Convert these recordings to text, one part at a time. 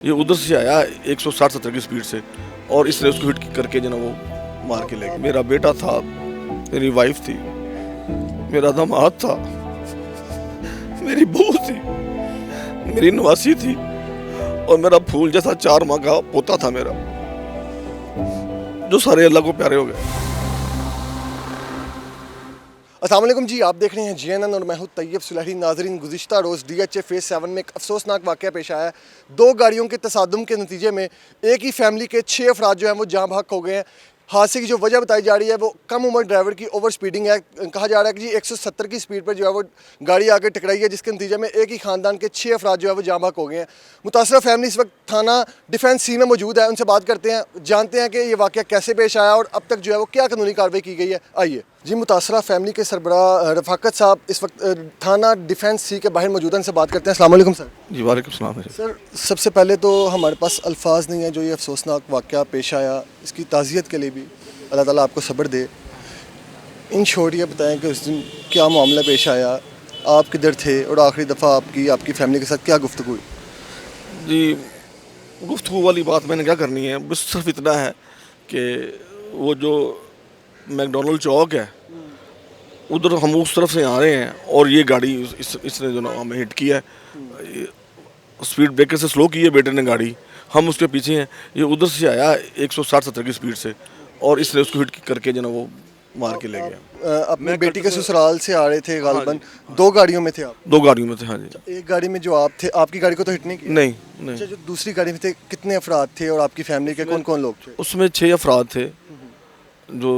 ये उधर से आया 160-70 की स्पीड से और इसने उसको हिट करके जो ना वो मार के ले गया। मेरा बेटा था, मेरी वाइफ थी, मेरा दामाद था, मेरी बहू थी, मेरी नवासी थी और मेरा फूल जैसा 4 माह का पोता था मेरा, जो सारे अल्लाह को प्यारे हो गए। अस्सलाम वालेकुम जी, आप देख रहे हैं GNN और मैं हूं तैयब सुलहरी। नाजरीन, गुज़िश्ता रोज़ DHA फेज़ 7 में एक अफसोसनाक वाक़या पेश आया है। 2 गाड़ियों के तसादुम के नतीजे में एक ही फैमिली के 6 अफराद जो हैं वो जाँ बहक हो गए हैं। हादसे की जो वजह बताई जा रही है वो कम उम्र ड्राइवर की ओवर स्पीडिंग है। कहा जा रहा है कि जी 170 की स्पीड पर जो है वो गाड़ी आके टकराई है, जिसके नतीजे में एक ही ख़ानदान के 6 अफराद जो है वो जाँ बहक हो गए हैं। मुतासरा फैमिली इस वक्त थाना डिफेंस सी में मौजूद है, उनसे बात करते हैं, जानते हैं कि ये वाक़या कैसे पेश आया और अब तक जो है वो क्या कानूनी कार्रवाई की गई है। आइए जी, मुतासरा फैमिली के सरबराह रफ़ाकत साहब इस वक्त थाना डिफेंस सी के बाहर मौजूद हैं, उनसे बात करते हैं। अस्सलाम वालेकुम सर। जी वालेकुम सलाम। सर, सबसे पहले तो हमारे पास अल्फाज नहीं है जो ये अफसोसनाक वाक़या पेश आया, इसकी ताज़ियत के लिए भी अल्लाह ताला आपको सब्र दे। इन शॉर्ट ये बताएं कि उस दिन क्या मामला पेश आया, आप किधर थे और आखिरी दफ़ा आपकी फैमिली के साथ क्या गुफ्तगू हुई? जी, गुफ्तगू वाली बात मैंने क्या करनी है, बस सिर्फ इतना है कि वो जो मैकडोनल्ड चौक है उधर हम उस तरफ से आ रहे हैं और ये गाड़ी इसने जो ना हमें हिट किया है। स्पीड ब्रेकर से स्लो की है बेटे ने गाड़ी, हम उसके पीछे हैं। ये उधर से आया 160-70 की स्पीड से और इसने उसको हिट करके जो ना वो मार के ले गया। अपनी बेटी के ससुराल से आ रहे थे गालिबन, 2 गाड़ियों में थे आप? 2 गाड़ियों में थे। हाँ जी। एक गाड़ी में जो आप थे, आपकी गाड़ी को तो हिट नहीं किया? नहीं अच्छा, नहीं, जो दूसरी गाड़ी में थे कितने अफराद थे और आपकी फैमिली के कौन कौन लोग थे? उसमें 6 अफराद थे। जो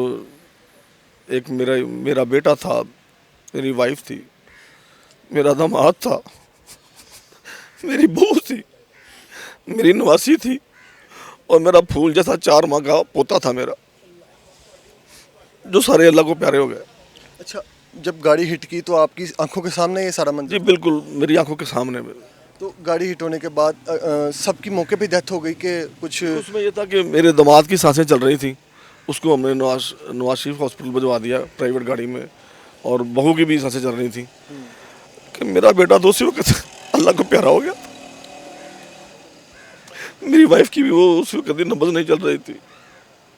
एक मेरा बेटा था, मेरी वाइफ थी, मेरा दामाद था, मेरी बहू थी, मेरी नवासी थी और मेरा फूल जैसा 4 माह का पोता था मेरा, जो सारे अल्लाह को प्यारे हो गए। अच्छा, जब गाड़ी हिट की तो आपकी आंखों के सामने ये सारा मंजर? जी बिल्कुल, मेरी आंखों के सामने में। तो गाड़ी हिट होने के बाद सबकी मौके पे डेथ हो गई कि कुछ? उसमें ये था कि मेरे दामाद की सांसें चल रही थी, उसको हमने नवाज शरीफ हॉस्पिटल भिजवा दिया प्राइवेट गाड़ी में, और बहू की भी सांसें चल रही थी कि मेरा बेटा तो उसी वक्त अल्लाह को प्यारा हो गया। मेरी वाइफ की भी वो उसी वक्त नब्ज़ नहीं चल रही थी,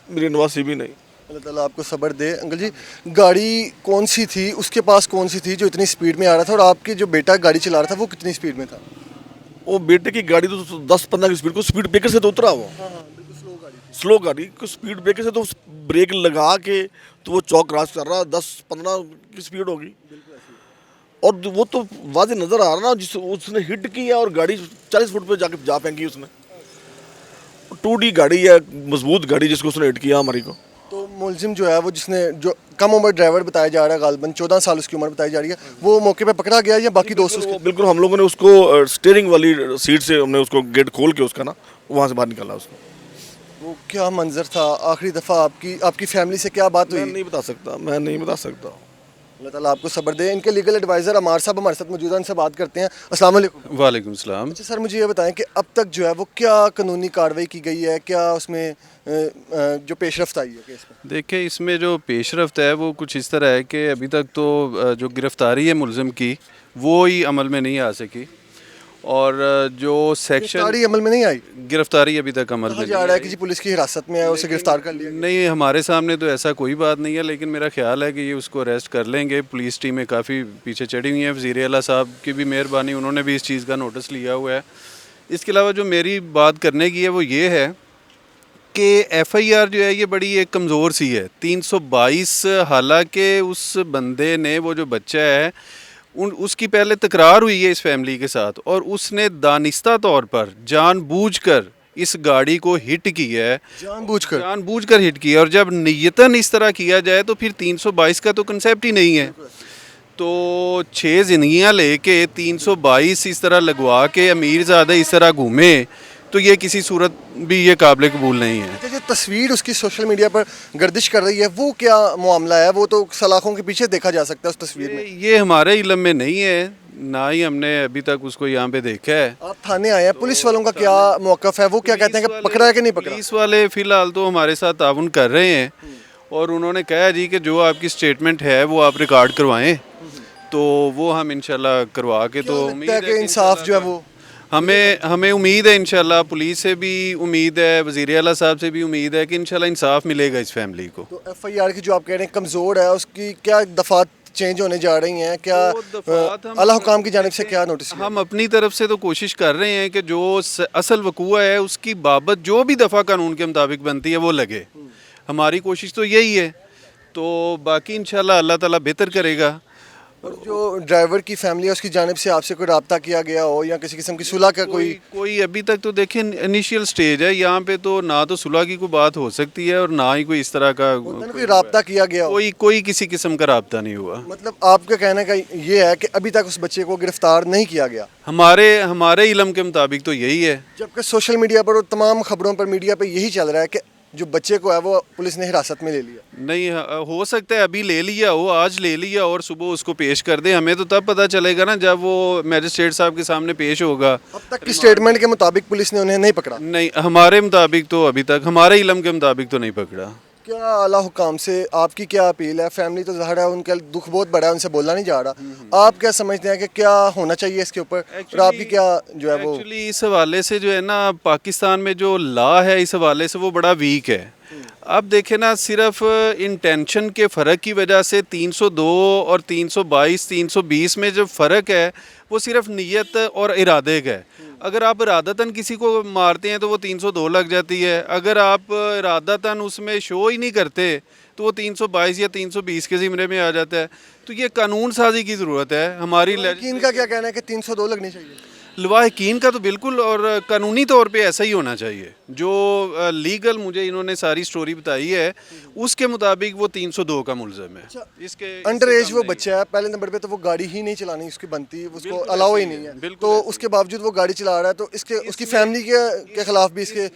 मेरी नवासी भी नहीं। अल्लाह ताला आपको सब्र दे। अंकल जी, गाड़ी कौन सी थी, उसके पास कौन सी थी जो इतनी स्पीड में आ रहा था, और आपके जो बेटा गाड़ी चला रहा था वो कितनी स्पीड में था? वो बेटे की गाड़ी तो 10-15 की स्पीड को स्पीड ब्रेकर से तो उतरा वो। बिल्कुल स्लो गाड़ी को स्पीड ब्रेकर से तो ब्रेक लगा के तो वो चौक क्रॉस कर रहा, 10-15 की स्पीड होगी और वो तो वाज़ेह नज़र आ रहा ना, जिस उसने हिट किया और गाड़ी 40 फुट पे जाके जा फेंकी उसने। 2D गाड़ी है, मजबूत गाड़ी, जिसको उसने हिट किया हमारी को। तो मुलजिम जो है वो जिसने जो कम उम्र ड्राइवर बताया जा रहा है, गालिबन 14 साल उसकी उम्र बताई जा रही है, वो मौके पे पकड़ा गया या बाकी दोस्त उसके? बिल्कुल, हम लोगों ने उसको स्टीयरिंग वाली सीट से हमने उसको गेट खोल के उसका ना वहाँ से बाहर निकाला उसको। वो क्या मंजर था? आखिरी दफ़ा आपकी फैमिली से क्या बात मैं हुई? नहीं बता सकता, मैं नहीं बता सकता। अल्लाह ताला आपको सब्र दे। इनके लीगल एडवाइज़र अमार साहब हमारे साथ मौजूद हैं, उनसे बात करते हैं। अस्सलाम वालेकुम। वालेकुम सलाम। अच्छा सर, मुझे ये बताएं कि अब तक जो है वो क्या कानूनी कार्रवाई की गई है, क्या उसमें जो पेशरफ्त आई है केस में? देखिए, इसमें जो पेशरफ्त है वो कुछ इस तरह है कि अभी तक तो जो गिरफ़्तारी है मुलज़िम की वो ही अमल में नहीं आ सकी, और जो सेक्शन गिरफ्तारी अमल में नहीं आई? गिरफ़्तारी अभी तक अमल कहा में जा नहीं रहा है आई। कि जी पुलिस की हिरासत में है, उसे गिरफ्तार कर लिया गया। नहीं, हमारे सामने तो ऐसा कोई बात नहीं है, लेकिन मेरा ख्याल है कि ये उसको अरेस्ट कर लेंगे। पुलिस टीमें काफ़ी पीछे चढ़ी हुई हैं, वज़ीर आला साहब की भी मेहरबानी, उन्होंने भी इस चीज़ का नोटिस लिया हुआ है। इसके अलावा जो मेरी बात करने की है वो ये है कि FIR जो है ये बड़ी एक कमज़ोर सी है। 322, हालांकि उस बंदे ने, वो जो बच्चा है, उसकी पहले तकरार हुई है इस फैमिली के साथ और उसने दानिस्ता तौर पर जानबूझकर इस गाड़ी को हिट किया है। जानबूझकर हिट किया, और जब नियतन इस तरह किया जाए तो फिर 322 का तो कंसेप्ट ही नहीं है। तो 6 ज़िंदगियाँ लेके 322 इस तरह लगवा के अमीरज़ादे इस तरह घूमे, तो ये किसी सूरत भी ये काबिल कबूल नहीं है। अच्छा, जो तस्वीर उसकी सोशल मीडिया पर गर्दिश कर रही है वो क्या मामला है? वो तो सलाखों के पीछे देखा जा सकता है उस तस्वीर में। ये हमारे इलम में नहीं है, ना ही हमने अभी तक उसको यहाँ पे देखा है। आप थाने आए हैं, पुलिस वालों का क्या मौक़िफ़ है? वो क्या कहते हैं कि पकड़ा है कि नहीं पकड़ा? पुलिस वाले फ़िलहाल तो हमारे साथ ताउन कर रहे हैं और उन्होंने कहा जी कि जो आपकी स्टेटमेंट है वो आप रिकॉर्ड करवाएं, तो वो हम इंशाल्लाह करवा के, तो लगता है कि इंसाफ जो है वो? हमें उम्मीद है इंशाल्लाह, पुलिस से भी उम्मीद है, वज़ीर आला साहब से भी उम्मीद है कि इंशाल्लाह इंसाफ मिलेगा इस फैमिली को। तो एफआईआर की जो आप कह रहे हैं कमज़ोर है, उसकी क्या दफ़ात चेंज होने जा रही हैं, क्या वो दफ़ात हम- आला हुकाम की जानिब से क्या नोटिस किया? हम अपनी तरफ से तो कोशिश कर रहे हैं कि जो असल वकूआ है उसकी बाबत जो भी दफ़ा कानून के मुताबिक बनती है वो लगे। हमारी कोशिश तो यही है, तो बाकी इंशाल्लाह अल्लाह ताला बेहतर करेगा। और जो ड्राइवर की फैमिली है उसकी जानिब से आपसे कोई रब्ता किया गया हो या किसी किस्म की सुलह का कोई? कोई अभी तक तो देखिए इनिशियल स्टेज है यहाँ पे, तो ना तो सुलह की कोई बात हो सकती है और ना ही कोई इस तरह का कोई रब्ता किया गया हो? कोई किसी किस्म का राब्ता नहीं हुआ। मतलब आपका कहने का ये है कि अभी तक उस बच्चे को गिरफ्तार नहीं किया गया, हमारे इल्म के मुताबिक तो यही है। जबकि सोशल मीडिया पर और तमाम खबरों पर मीडिया पे यही चल रहा है कि जो बच्चे को है वो पुलिस ने हिरासत में ले लिया। नहीं, हो सकता है अभी ले लिया हो, आज ले लिया और सुबह उसको पेश कर दे। हमें तो तब पता चलेगा ना जब वो मैजिस्ट्रेट साहब के सामने पेश होगा। अब तक की स्टेटमेंट के मुताबिक पुलिस ने उन्हें नहीं पकड़ा। नहीं, हमारे मुताबिक तो अभी तक, हमारे इल्म के मुताबिक तो नहीं पकड़ा। क्या आला हुकाम से आपकी क्या अपील है? फैमिली तो ज़ाहिर है उनका दुख बहुत बड़ा है, उनसे बोलना नहीं जा रहा। आप क्या समझते हैं कि क्या होना चाहिए इसके ऊपर, और आपकी क्या जो है वो? एक्चुअली इस हवाले से जो है ना, पाकिस्तान में जो लॉ है इस हवाले से वो बड़ा वीक है। अब देखें ना, सिर्फ इंटेंशन के फ़र्क की वजह से 302 और 322 320 में जो फ़र्क है वो सिर्फ नीयत और इरादे का है। अगर आप इरादतन किसी को मारते हैं तो वो 302 लग जाती है। अगर आप इरादतन उसमें शो ही नहीं करते तो वो 322 या 320 के ज़िम्मे में आ जाता है। तो ये कानून साजी की ज़रूरत है हमारी। इनका क्या कहना है कि 302 लगनी चाहिए? लवाहकीन का तो बिल्कुल और कानूनी तौर पे ऐसा ही होना चाहिए। जो लीगल मुझे इन्होंने सारी स्टोरी बताई है उसके मुताबिक वो 302 का मुल्ज़म है। इसके अंडर इससे एज कम वो नहीं। बच्चा है, पहले नंबर पे तो वो गाड़ी ही नहीं चलानी उसकी बनती, उसको बिल्कुल अलाउ ही ऐसे ही नहीं है, है, बिल्कुल तो ऐसे ही उसके बावजूद वो गाड़ी चला रहा है, तो इसके उसकी फैमिली के खिलाफ भी इसके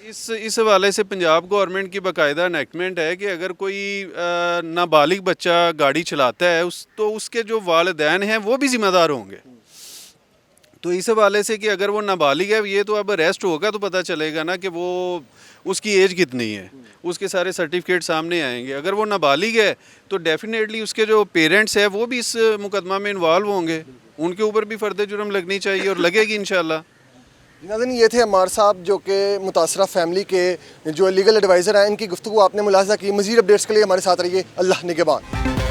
इस हवाले से पंजाब गवर्नमेंट की बाकायदा एनेक्टमेंट है कि अगर कोई नाबालिग बच्चा गाड़ी चलाता है तो उसके जो वालिदैन हैं वो भी ज़िम्मेदार होंगे। तो इस हवाले से कि अगर वो नाबालिग है, ये तो अब अरेस्ट होगा तो पता चलेगा ना कि वो उसकी एज कितनी है, उसके सारे सर्टिफिकेट सामने आएंगे। अगर वो नाबालिग है तो डेफिनेटली उसके जो पेरेंट्स हैं वो भी इस मुकदमा में इन्वॉल्व होंगे, उनके ऊपर भी फ़र्द जुर्म लगनी चाहिए और लगेगी इंशाल्लाह। नाज़रीन, ये थे अम्मार साहब जो कि मुतासरा फैमिली के जो लीगल एडवाइज़र हैं। इनकी गुफ्तगू आपने मुलाहिज़ा की। मज़ीद अपडेट्स के लिए हमारे साथ रहिए। अल्लाह निगहबान।